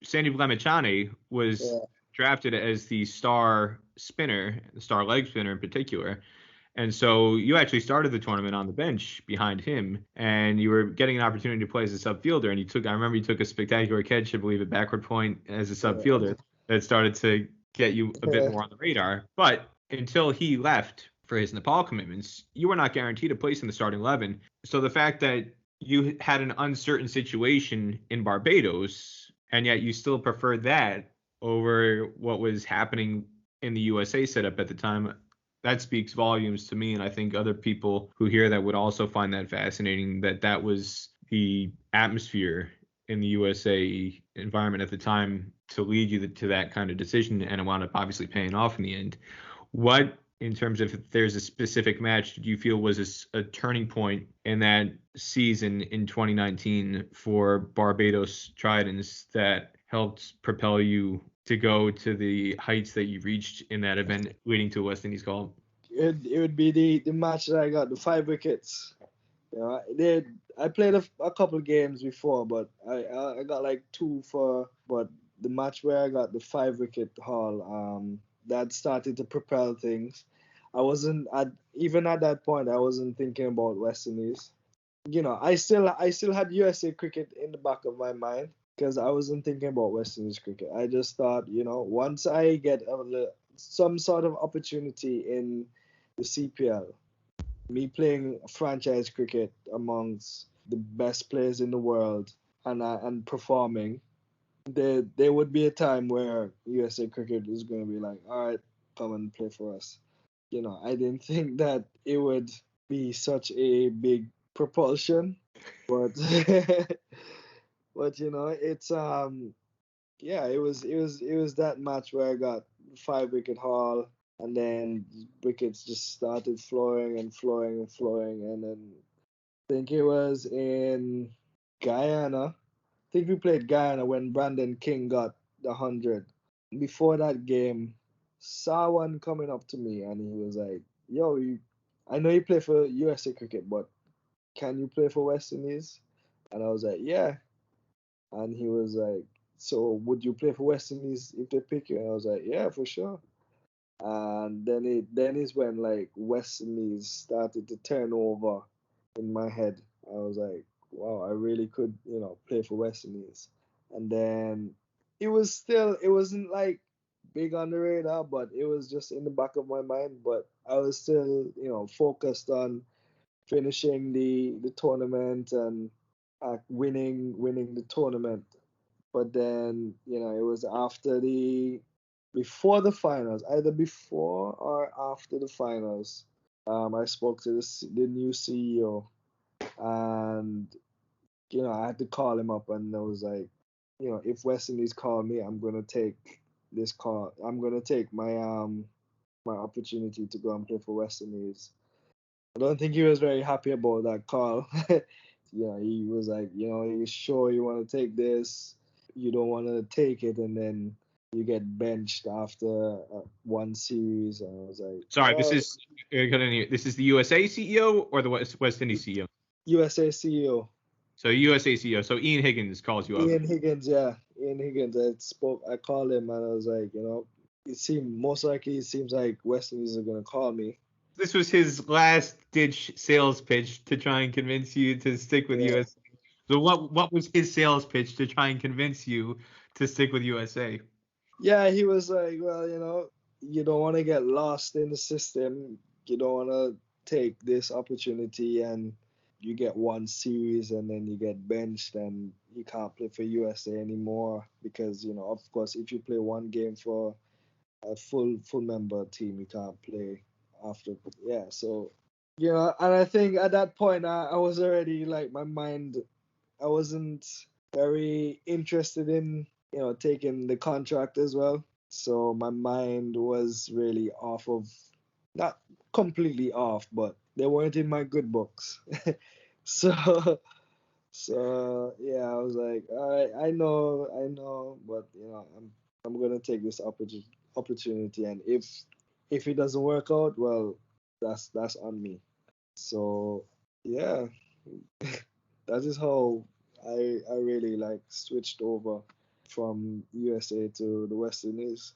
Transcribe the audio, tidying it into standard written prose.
Sandy Blemachane was Yeah. drafted as the star spinner, the star leg spinner in particular. And so you actually started the tournament on the bench behind him, and you were getting an opportunity to play as a sub fielder. And I remember you took a spectacular catch, I believe, at backward point as a sub fielder that started to get you a bit Yeah. more on the radar. But until he left for his Nepal commitments, you were not guaranteed a place in the starting 11. So the fact that you had an uncertain situation in Barbados, and yet you still preferred that over what was happening in the USA setup at the time, that speaks volumes to me. And I think other people who hear that would also find that fascinating, that that was the atmosphere in the USA environment at the time to lead you to that kind of decision. And it wound up obviously paying off in the end. What, in terms of if there's a specific match, did you feel was a turning point in that season in 2019 for Barbados Tridents that helped propel you to go to the heights that you reached in that event, leading to a West Indies call? It would be the match that I got the 5 wickets. You know, I played a couple games before, but I got like two for. But the match where I got the 5 wicket haul, that started to propel things. I wasn't even at that point. I wasn't thinking about West Indies. You know, I still had USA cricket in the back of my mind because I wasn't thinking about West Indies cricket. I just thought, once I get some sort of opportunity in the CPL, me playing franchise cricket amongst the best players in the world and performing, there would be a time where USA cricket is going to be like, all right, come and play for us. I didn't think that it would be such a big propulsion, but but it's yeah, it was that match where I got 5 wicket haul, and then wickets just started flowing and flowing and flowing, and then I think it was in Guyana. I think we played Guyana when Brandon King got the 100. Before that game, Sarwan coming up to me and he was like, "Yo, I know you play for USA cricket, but can you play for West Indies?" And I was like, "Yeah." And he was like, "So would you play for West Indies if they pick you?" And I was like, "Yeah, for sure." And then is when like West Indies started to turn over in my head. I was like, wow, I really could, play for West Indies. And then it wasn't like big on the radar, but it was just in the back of my mind. But I was still, focused on finishing the tournament and winning the tournament. But then, it was before the finals, either before or after the finals. I spoke to the new CEO, and I had to call him up, and I was like, if West Indies call me, I'm gonna take this call. I'm gonna take my opportunity to go and play for West Indies. I don't think he was very happy about that call. He was like, you sure you want to take this? You don't want to take it, and then you get benched after one series. And I was like, Sorry, well, this is the USA CEO or the West Indies CEO? USA CEO. So USA CEO. So Ian Higgins calls you up. Ian Higgins, yeah. Ian Higgins. I called him and I was like, it seems like West Indies are gonna call me. This was his last ditch sales pitch to try and convince you to stick with Yeah. USA. So what was his sales pitch to try and convince you to stick with USA? Yeah, he was like, well, you don't want to get lost in the system. You don't want to take this opportunity and you get one series and then you get benched and you can't play for USA anymore because, of course, if you play one game for a full member team, you can't play after. Yeah, so, and I think at that point, I was already like, my mind, I wasn't very interested in, taking the contract as well. So my mind was really off of, not completely off, but they weren't in my good books. so, so yeah, I was like, all right, I know, but I'm gonna take this opportunity, and if it doesn't work out, well, that's on me. So yeah, that is how I really like switched over from USA to the West Indies.